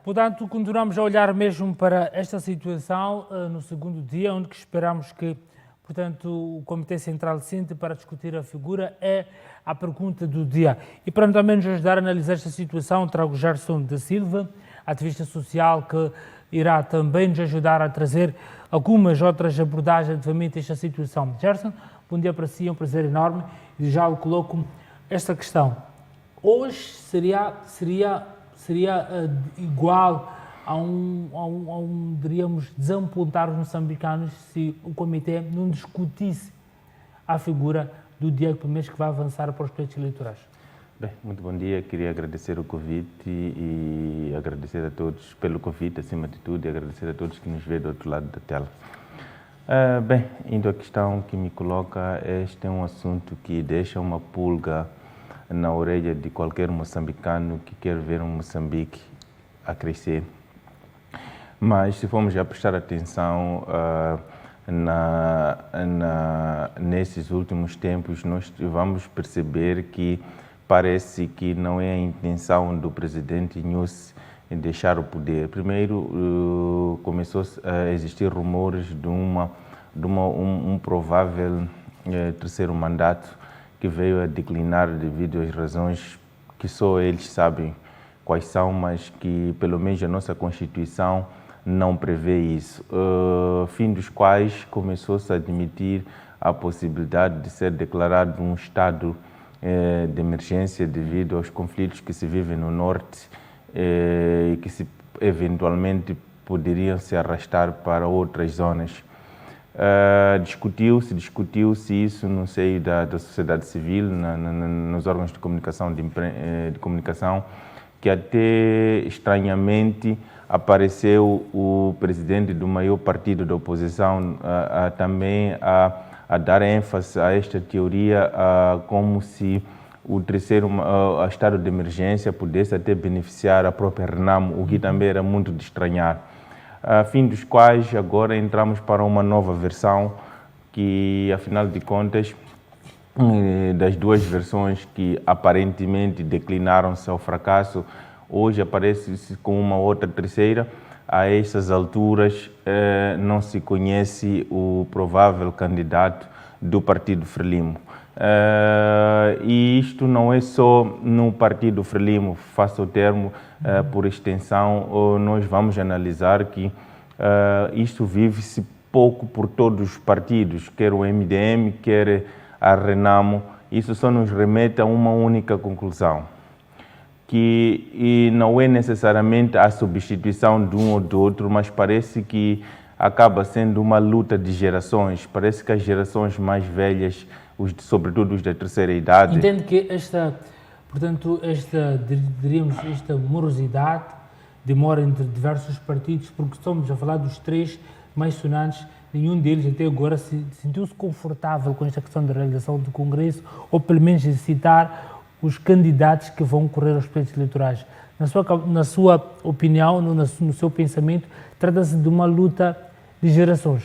Portanto, continuamos a olhar mesmo para esta situação no segundo dia, onde que esperamos que, portanto, o Comitê Central sente para discutir a figura é a pergunta do dia. E para também nos ajudar a analisar esta situação, trago Gerson da Silva, ativista social, que irá também nos ajudar a trazer algumas outras abordagens relativamente a esta situação. Gerson, bom dia para si, é um prazer enorme e já lhe coloco esta questão. Hoje seria igual diríamos, desapontar os moçambicanos se o Comitê não discutisse a figura do Diego Pimenta que vai avançar para os pleitos eleitorais? Bem, muito bom dia. Queria agradecer o convite e agradecer a todos pelo convite, acima de tudo, e agradecer a todos que nos vêem do outro lado da tela. Bem, indo à questão que me coloca, este é um assunto que deixa uma pulga na orelha de qualquer moçambicano que quer ver um Moçambique a crescer. Mas se formos já prestar atenção nesses últimos tempos, nós vamos perceber que parece que não é a intenção do presidente Nyusi deixar o poder. Primeiro, começou a existir rumores de um provável terceiro mandato que veio a declinar devido às razões que só eles sabem quais são, mas que pelo menos a nossa Constituição não prevê isso. Fim dos quais começou-se a admitir a possibilidade de ser declarado um estado de emergência devido aos conflitos que se vivem no norte e que eventualmente poderiam se arrastar para outras zonas. Discutiu-se isso no seio da sociedade civil, nos órgãos de comunicação, de comunicação, que até estranhamente apareceu o presidente do maior partido da oposição também a dar ênfase a esta teoria como se o terceiro estado de emergência pudesse até beneficiar a própria Renamo, o que também era muito de estranhar. A fim dos quais agora entramos para uma nova versão que, afinal de contas, das duas versões que aparentemente declinaram-se ao fracasso, hoje aparece com uma outra terceira. A essas alturas não se conhece o provável candidato do Partido Frelimo. E isto não é só no Partido Frelimo, faço o termo por extensão, nós vamos analisar que isto vive-se pouco por todos os partidos, quer o MDM, quer a Renamo. Isso só nos remete a uma única conclusão, que não é necessariamente a substituição de um ou do outro, mas parece que acaba sendo uma luta de gerações. Parece que as gerações mais velhas, sobretudo os da terceira idade... Entende que esta morosidade demora entre diversos partidos, porque estamos a falar dos três mais sonantes, nenhum deles até agora sentiu-se confortável com esta questão da realização do Congresso, ou pelo menos de citar os candidatos que vão correr aos pleitos eleitorais. Na sua opinião, no seu pensamento, trata-se de uma luta de gerações?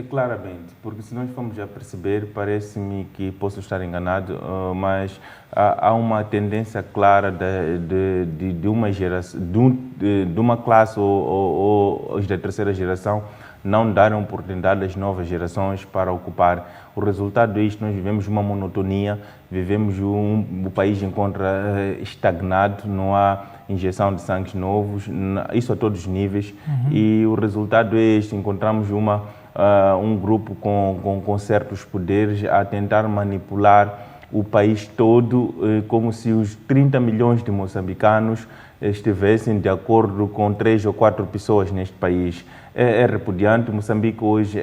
Claramente, porque se nós formos já perceber, parece-me que posso estar enganado, mas há uma tendência clara de uma geração, de uma classe ou os da terceira geração não darem oportunidade às novas gerações para ocupar. O resultado disto, nós vivemos uma monotonia, o país encontra estagnado, não há injeção de sangue novos, isso a todos os níveis, e o resultado é este: encontramos um grupo com certos poderes a tentar manipular o país todo, como se os 30 milhões de moçambicanos estivessem de acordo com 3 ou 4 pessoas neste país. É repudiante. Moçambique hoje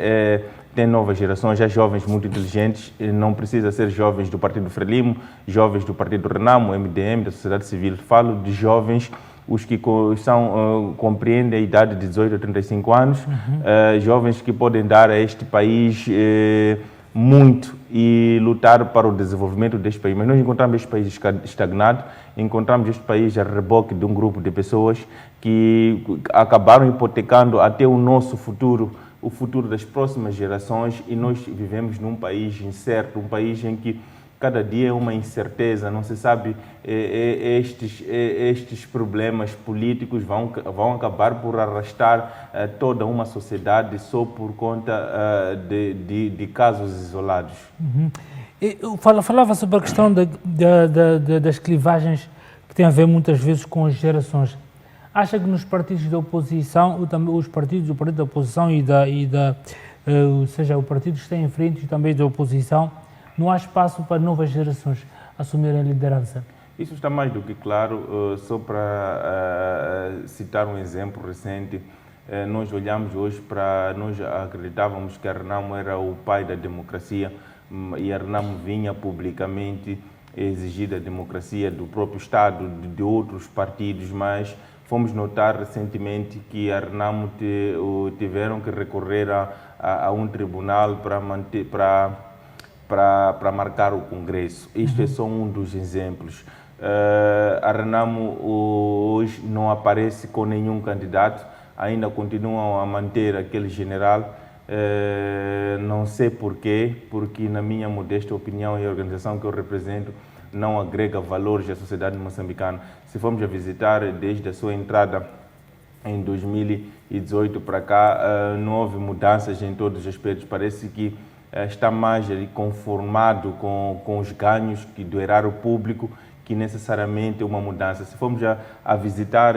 tem novas gerações, há jovens muito inteligentes, não precisa ser jovens do Partido Frelimo, jovens do Partido Renamo, MDM, da sociedade civil. Falo de jovens, os que compreendem a idade de 18 a 35 anos, jovens que podem dar a este país muito e lutar para o desenvolvimento deste país. Mas nós encontramos este país estagnado, encontramos este país a reboque de um grupo de pessoas que acabaram hipotecando até o nosso futuro, o futuro das próximas gerações, e nós vivemos num país incerto, um país em que cada dia é uma incerteza, não se sabe, estes problemas políticos vão acabar por arrastar toda uma sociedade só por conta de casos isolados. Falava sobre a questão das clivagens que têm a ver muitas vezes com as gerações. Acha que nos partidos da oposição, os partidos, o partido da oposição ou seja, o partido que está em frente e também da oposição, não há espaço para novas gerações assumirem a liderança? Isso está mais do que claro. Só para citar um exemplo recente, nós olhamos hoje nós acreditávamos que a Renamo era o pai da democracia, e a Renamo vinha publicamente exigir a democracia do próprio Estado, de outros partidos, mas fomos notar recentemente que a Renamo tiveram que recorrer a um tribunal para marcar o Congresso. Isto é só um dos exemplos. A Renamo hoje não aparece com nenhum candidato, ainda continuam a manter aquele general. Não sei porquê, porque na minha modesta opinião e a organização que eu represento não agrega valores à sociedade moçambicana. Se formos a visitar desde a sua entrada em 2018 para cá, não houve mudanças em todos os aspectos. Parece que está mais conformado com os ganhos do erário público que necessariamente uma mudança. Se formos a visitar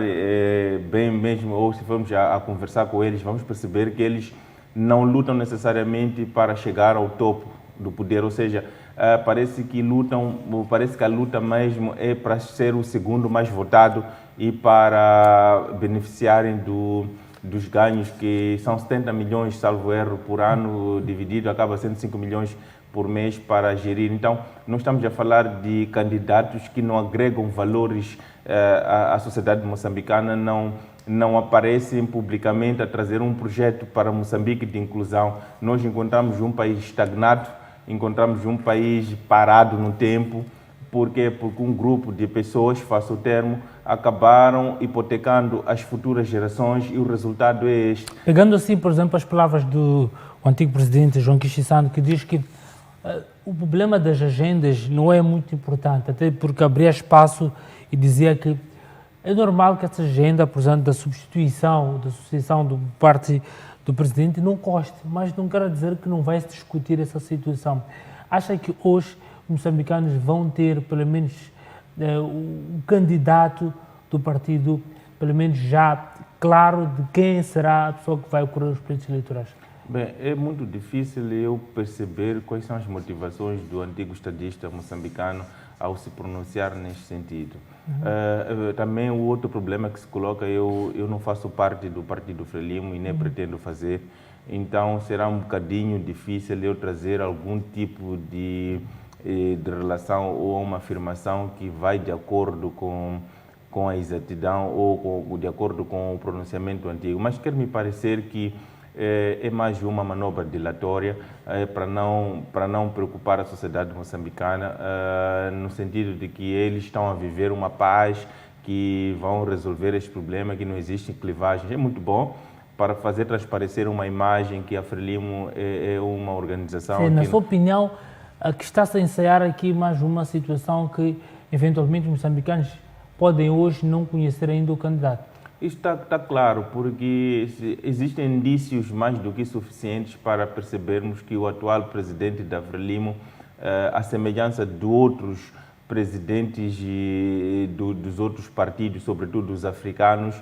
bem mesmo, ou se formos a conversar com eles, vamos perceber que eles não lutam necessariamente para chegar ao topo do poder, ou seja, parece que a luta mesmo é para ser o segundo mais votado e para beneficiarem dos ganhos, que são 70 milhões, salvo erro, por ano, dividido, acaba sendo 5 milhões por mês para gerir. Então, nós estamos a falar de candidatos que não agregam valores à sociedade moçambicana, não aparecem publicamente a trazer um projeto para Moçambique de inclusão. Nós encontramos um país estagnado, encontramos um país parado no tempo. Por quê? Porque um grupo de pessoas, faço o termo, acabaram hipotecando as futuras gerações e o resultado é este. Pegando assim, por exemplo, as palavras do antigo presidente João Kishi-Sando, que diz que o problema das agendas não é muito importante, até porque abria espaço e dizia que é normal que essa agenda, por exemplo, da substituição, da sucessão do parte do presidente não goste, mas não quer dizer que não vai se discutir essa situação. Acha que hoje os moçambicanos vão ter, pelo menos, o candidato do partido, pelo menos já claro de quem será a pessoa que vai ocorrer os pleitos eleitorais? Bem, é muito difícil eu perceber quais são as motivações do antigo estadista moçambicano ao se pronunciar neste sentido. Também o outro problema que se coloca, eu não faço parte do Partido Frelimo e nem pretendo fazer, então será um bocadinho difícil eu trazer algum tipo de relação ou uma afirmação que vai de acordo com a exatidão ou de acordo com o pronunciamento antigo, mas quer me parecer que é mais uma manobra dilatória para não preocupar a sociedade moçambicana, no sentido de que eles estão a viver uma paz, que vão resolver este problema, que não existe clivagem. É muito bom para fazer transparecer uma imagem que a Frelimo é uma organização... Sim, na sua opinião, que está-se a ensaiar aqui mais uma situação que, eventualmente, os moçambicanos podem hoje não conhecer ainda o candidato? Isso está claro, porque existem indícios mais do que suficientes para percebermos que o atual presidente da Frelimo, à semelhança de outros presidentes dos outros partidos, sobretudo os africanos,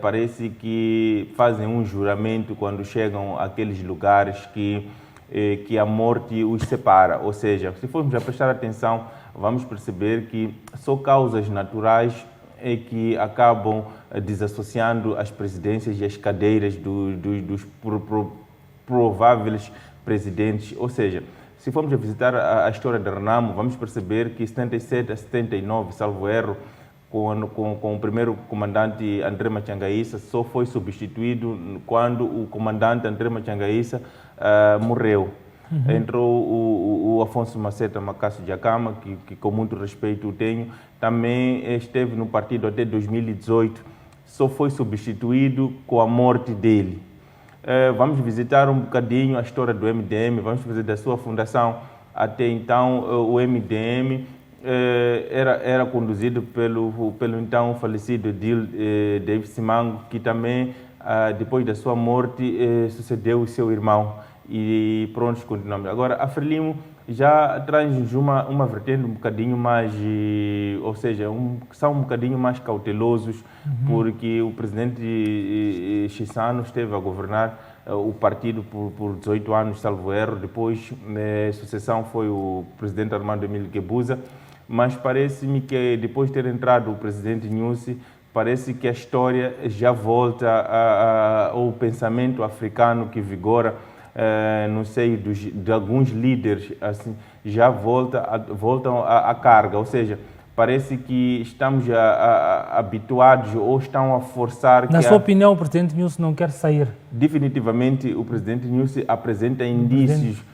parece que fazem um juramento quando chegam àqueles lugares que a morte os separa. Ou seja, se formos a prestar atenção, vamos perceber que só causas naturais é que acabam desassociando as presidências e as cadeiras dos prováveis presidentes. Ou seja, se formos a visitar a história da Renamo, vamos perceber que 77 a 79, salvo erro, com o primeiro comandante André Machangaíssa, só foi substituído quando o comandante André Machangaíssa morreu. Entrou o Afonso Maceta Macasso de Acama, que com muito respeito o tenho, também esteve no partido até 2018, só foi substituído com a morte dele. Vamos visitar um bocadinho a história do MDM, vamos fazer da sua fundação Até então, o MDM era conduzido pelo então falecido Edil David Simango, que também, depois da sua morte, sucedeu o seu irmão. E pronto, continuamos. Agora, a Frelimo já traz uma vertente um bocadinho mais, ou seja, são um bocadinho mais cautelosos, porque o presidente Chissano esteve a governar o partido por 18 anos, salvo erro. Depois, a sucessão foi o presidente Armando Emílio Guebuza, mas parece-me que depois de ter entrado o presidente Nyusi, parece que a história já volta ao pensamento africano que vigora no seio de alguns líderes, assim, já voltam à carga, ou seja, parece que estamos habituados ou estão a forçar... Na sua opinião, o presidente Nyusi não quer sair? Definitivamente, o presidente Nyusi apresenta indícios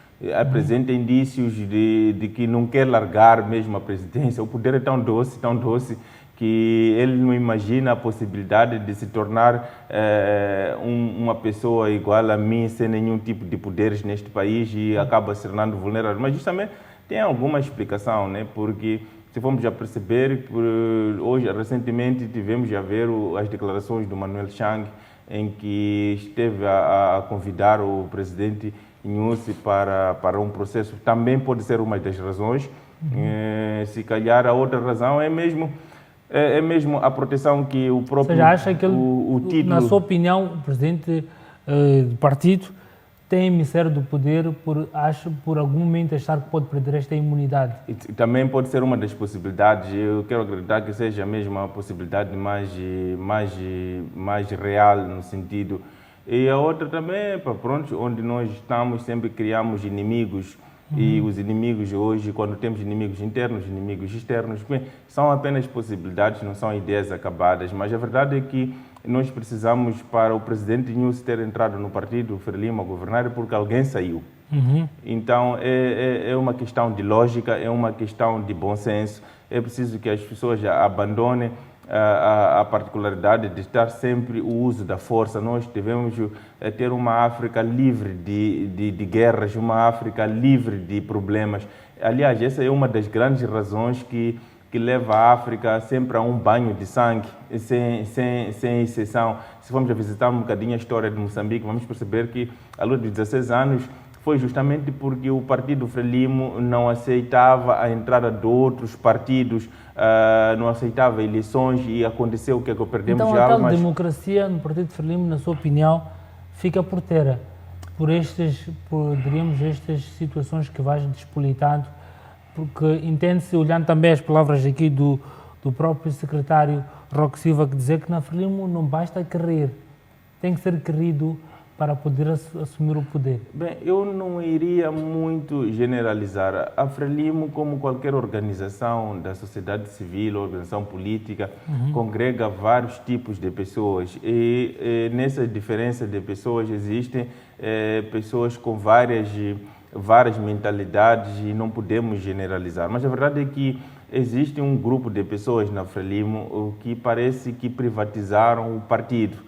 de que não quer largar mesmo a presidência. O poder é tão doce, que ele não imagina a possibilidade de se tornar uma pessoa igual a mim, sem nenhum tipo de poderes neste país, e acaba se tornando vulnerável. Mas justamente tem alguma explicação, né? Porque se formos já perceber, hoje, recentemente, tivemos a ver as declarações do Manuel Chang, em que esteve a convidar o presidente Nyusi para um processo. Também pode ser uma das razões. Se calhar a outra razão é mesmo a proteção que o próprio... Ou seja, acha que o título... Na sua opinião, o presidente do partido tem emissário do poder por algum momento achar que pode perder esta imunidade? Também pode ser uma das possibilidades. Eu quero acreditar que seja mesmo a possibilidade mais real, no sentido... E a outra também, pronto, onde nós estamos, sempre criamos inimigos. E os inimigos hoje, quando temos inimigos internos, inimigos externos, bem, são apenas possibilidades, não são ideias acabadas. Mas a verdade é que nós precisamos, para o presidente Nyusi ter entrado no partido Frelimo a governar, porque alguém saiu. Então é uma questão de lógica, é uma questão de bom senso. É preciso que as pessoas abandonem a particularidade de estar sempre o uso da força. Nós devemos ter uma África livre de guerras, uma África livre de problemas. Aliás, essa é uma das grandes razões que leva a África sempre a um banho de sangue, sem exceção. Se formos a visitar um bocadinho a história de Moçambique, vamos perceber que, à luz de 16 anos, foi justamente porque o partido Frelimo não aceitava a entrada de outros partidos, não aceitava eleições, e aconteceu o que perdemos então, já. Então, a tal democracia no partido Frelimo, na sua opinião, fica por terra, diríamos, estas situações que vais despolitando, porque entende-se, olhando também as palavras aqui do próprio secretário Roque Silva, que dizer que na Frelimo não basta querer, tem que ser querido para poder assumir o poder. Bem, eu não iria muito generalizar. A Frelimo, como qualquer organização da sociedade civil, organização política, congrega vários tipos de pessoas. E nessa diferença de pessoas existem pessoas com várias mentalidades, e não podemos generalizar. Mas a verdade é que existe um grupo de pessoas na Frelimo que parece que privatizaram o partido.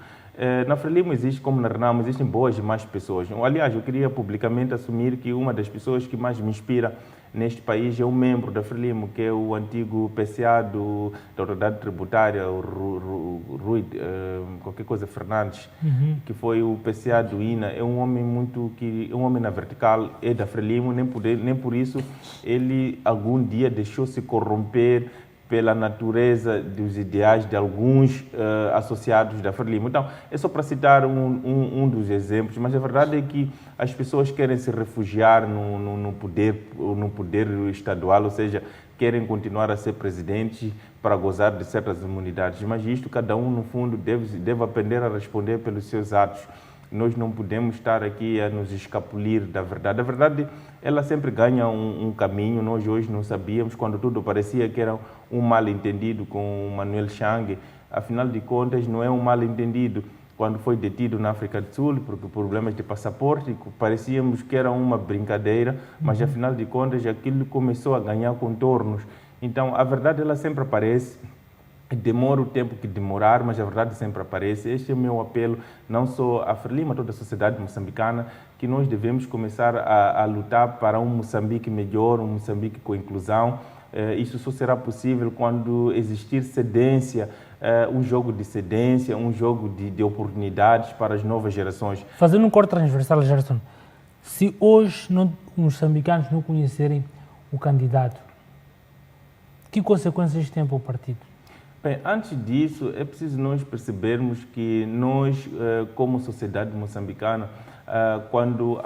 Na Frelimo existe, como na Renamo, existem boas e más pessoas. Aliás, eu queria publicamente assumir que uma das pessoas que mais me inspira neste país é um membro da Frelimo, que é o antigo PCA da Autoridade Tributária, o Rui, qualquer coisa Fernandes, que foi o PCA do INA. É um homem um homem na vertical, é da Frelimo, nem por isso ele algum dia deixou-se corromper pela natureza dos ideais de alguns associados da Frelimo. Então, é só para citar um dos exemplos, mas a verdade é que as pessoas querem se refugiar no poder estadual, ou seja, querem continuar a ser presidentes para gozar de certas imunidades. Mas isto, cada um, no fundo, deve aprender a responder pelos seus atos. Nós não podemos estar aqui a nos escapulir da verdade. A verdade, ela sempre ganha um caminho. Nós hoje não sabíamos, quando tudo parecia que era um mal-entendido com o Manuel Chang. Afinal de contas, não é um mal-entendido. Quando foi detido na África do Sul, por problemas de passaporte, parecíamos que era uma brincadeira, mas afinal de contas aquilo começou a ganhar contornos. Então, a verdade, ela sempre aparece. demora o tempo que demorar, mas a verdade sempre aparece. Este é o meu apelo, não só à Frelimo, a toda a sociedade moçambicana, que nós devemos começar a lutar para um Moçambique melhor, um Moçambique com inclusão. Isso só será possível quando existir cedência, um jogo de cedência, um jogo de oportunidades para as novas gerações. Fazendo um corte transversal, Gerson, se hoje os moçambicanos não conhecerem o candidato, que consequências tem para o partido? Bem, antes disso, é preciso nós percebermos que nós, como sociedade moçambicana, quando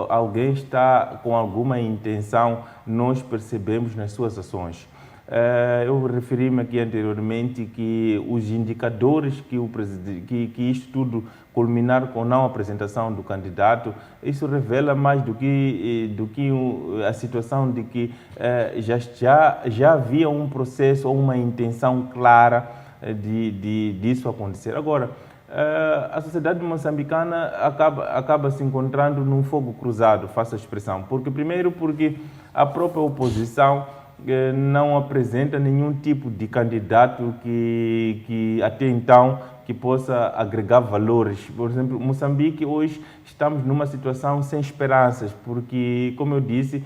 alguém está com alguma intenção, nós percebemos nas suas ações. Eu referi-me aqui anteriormente que os indicadores que isto tudo culminar com não apresentação do candidato, isso revela mais do que a situação de que já havia um processo ou uma intenção clara disso acontecer. Agora, a sociedade moçambicana acaba se encontrando num fogo cruzado, faço a expressão. Primeiro porque a própria oposição não apresenta nenhum tipo de candidato que até então que possa agregar valores. Por exemplo, Moçambique hoje estamos numa situação sem esperanças, porque, como eu disse,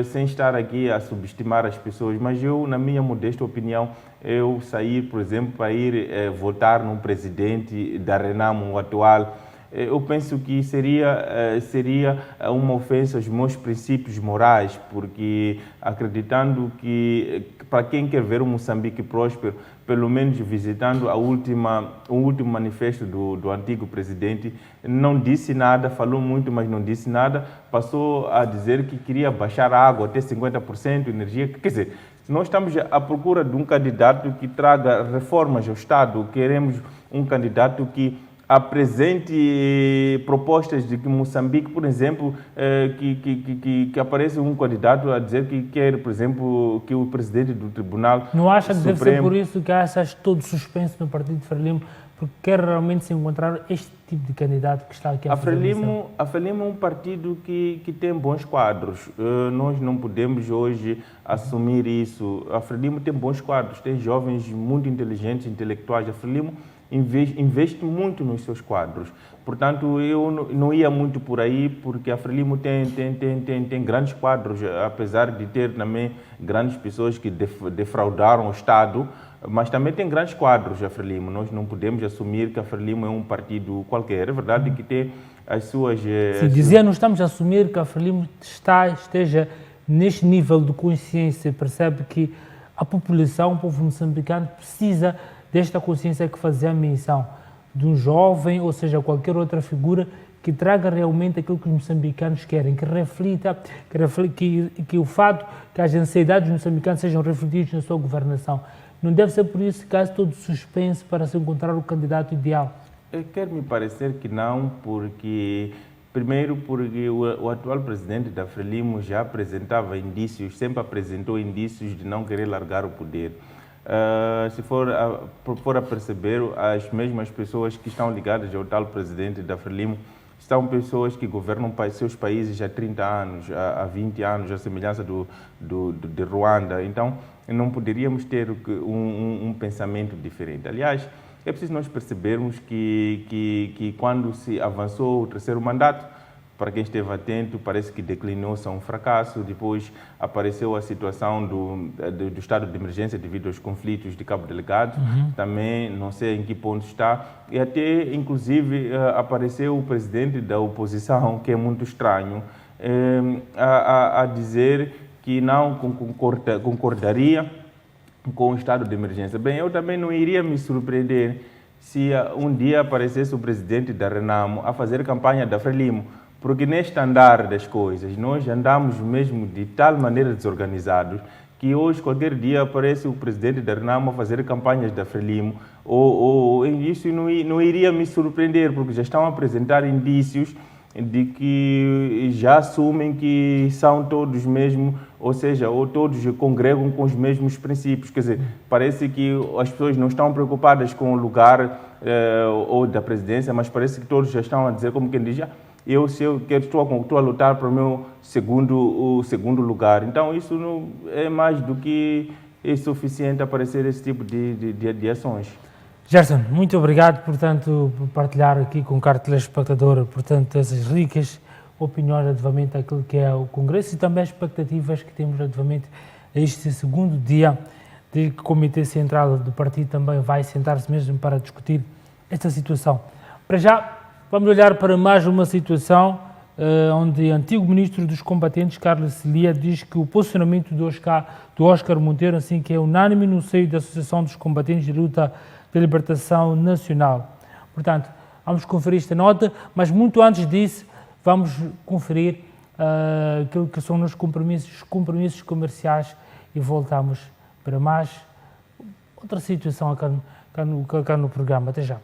sem estar aqui a subestimar as pessoas, mas eu, na minha modesta opinião, eu sair, por exemplo, para ir votar num presidente da Renamo, o atual, eu penso que seria uma ofensa aos meus princípios morais, porque acreditando que para quem quer ver o Moçambique próspero, pelo menos visitando o último manifesto do antigo presidente, não disse nada, falou muito, mas não disse nada, passou a dizer que queria baixar a água até 50%, energia, quer dizer, nós estamos à procura de um candidato que traga reformas ao Estado, queremos um candidato que apresente propostas de que Moçambique, por exemplo, que apareça um candidato a dizer que quer, por exemplo, que o presidente do Tribunal Não acha que Supremo... deve ser por isso que há todo suspenso no partido de Frelimo, porque quer realmente se encontrar este tipo de candidato que está aqui a fazer a Frelimo é um partido que tem bons quadros. Nós não podemos hoje assumir isso. A Frelimo tem bons quadros, tem jovens muito inteligentes, intelectuais. A Frelimo investe muito nos seus quadros. Portanto, eu não ia muito por aí, porque a Frelimo tem grandes quadros, apesar de ter também grandes pessoas que defraudaram o Estado, mas também tem grandes quadros a Frelimo. Nós não podemos assumir que a Frelimo é um partido qualquer. É verdade que tem as suas... não estamos a assumir que a Frelimo esteja neste nível de consciência, percebe que a população, o povo moçambicano, precisa desta consciência que fazia a menção de um jovem, ou seja, qualquer outra figura que traga realmente aquilo que os moçambicanos querem, que reflita, que o fato que as ansiedades dos moçambicanos sejam refletidas na sua governação. Não deve ser por isso que há todo suspense para se encontrar o candidato ideal? Quer-me parecer que não, porque... Primeiro, porque o atual presidente da Frelimo já apresentava indícios, sempre apresentou indícios de não querer largar o poder. Se for a perceber, as mesmas pessoas que estão ligadas ao tal presidente da Frelimo são pessoas que governam seus países há 30 anos, há 20 anos, à semelhança de Ruanda. Então, não poderíamos ter um pensamento diferente. Aliás, é preciso nós percebermos que quando se avançou o terceiro mandato, para quem esteve atento, parece que declinou-se a um fracasso. Depois apareceu a situação do estado de emergência devido aos conflitos de Cabo Delgado. Também não sei em que ponto está. E até, inclusive, apareceu o presidente da oposição, que é muito estranho, a dizer que não concordaria com o estado de emergência. Bem, eu também não iria me surpreender se um dia aparecesse o presidente da Renamo a fazer campanha da Frelimo, porque neste andar das coisas, nós andamos mesmo de tal maneira desorganizados que hoje, qualquer dia, aparece o presidente da Renamo a fazer campanhas da Frelimo, ou isso não iria me surpreender, porque já estão a apresentar indícios de que já assumem que são todos mesmo, ou seja, ou todos congregam com os mesmos princípios. Quer dizer, parece que as pessoas não estão preocupadas com o lugar ou da presidência, mas parece que todos já estão a dizer, como quem diz, estou a lutar para o meu segundo lugar. Então, isso não é mais do que suficiente aparecer esse tipo de ações. Gerson, muito obrigado, portanto, por partilhar aqui com o caro telespectador, portanto, essas ricas opiniões relativamente àquilo que é o Congresso e também as expectativas que temos relativamente a este segundo dia de que o Comitê Central do Partido também vai sentar-se mesmo para discutir esta situação. Para já, vamos olhar para mais uma situação onde o antigo Ministro dos Combatentes, Carlos Celia, diz que o posicionamento do Oscar Monteiro, assim que é unânime no seio da Associação dos Combatentes de Luta de Libertação Nacional. Portanto, vamos conferir esta nota, mas muito antes disso, vamos conferir aquilo que são os compromissos comerciais e voltamos para mais outra situação cá no programa. Até já.